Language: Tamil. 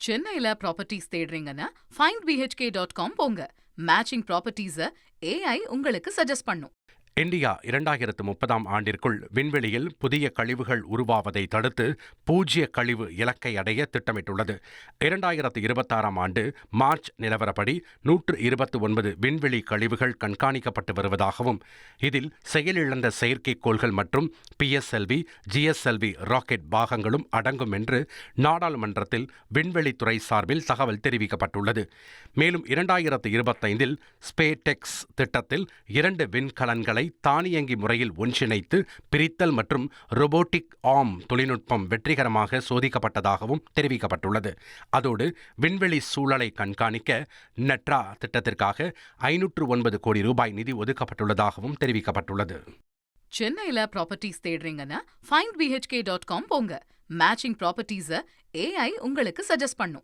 சென்னையில ப்ராப்பர்ட்டிஸ் தேடுறீங்கன்னா findbhk.com போங்க. மேட்சிங் ப்ராப்பர்ட்டிஸ AI உங்களுக்கு சஜஸ்ட் பண்ணும். இந்தியா 2030ஆம் ஆண்டிற்குள் விண்வெளியில் புதிய கழிவுகள் உருவாவதை தடுத்து பூஜ்ய கழிவு இலக்கை அடைய திட்டமிட்டுள்ளது. 2026ஆம் ஆண்டு மார்ச் நிலவரப்படி 129 விண்வெளி கழிவுகள் கண்காணிக்கப்பட்டு வருவதாகவும், இதில் செயலிழந்த செயற்கைக்கோள்கள் மற்றும் PSLV, GSLV ராக்கெட் பாகங்களும் அடங்கும் என்று நாடாளுமன்றத்தில் விண்வெளித்துறை சார்பில் தகவல் தெரிவிக்கப்பட்டுள்ளது. மேலும் 2025இல் ஸ்பேடெக்ஸ் திட்டத்தில் 2 விண்கலன்களை தானியங்கி முறையில் ஒன்றிணைத்து பிரித்தல் மற்றும் ரோபோட்டிக் ஆர்ம் தொழில்நுட்பம் வெற்றிகரமாக சோதிக்கப்பட்டதாகவும் தெரிவிக்கப்பட்டுள்ளது. அதோடு விண்வெளி சூழலை கண்காணிக்க நெட்ரா திட்டத்திற்காக 509 கோடி ரூபாய் நிதி ஒதுக்கப்பட்டுள்ளதாகவும் தெரிவிக்கப்பட்டுள்ளது. சென்னையில ப்ராப்பர்ட்டிஸ் தேடுறீங்கன்னா findbhk.com போங்க. மேட்சிங் ப்ராப்பர்ட்டிஸ AI உங்களுக்கு சஜஸ்ட் பண்ணும்.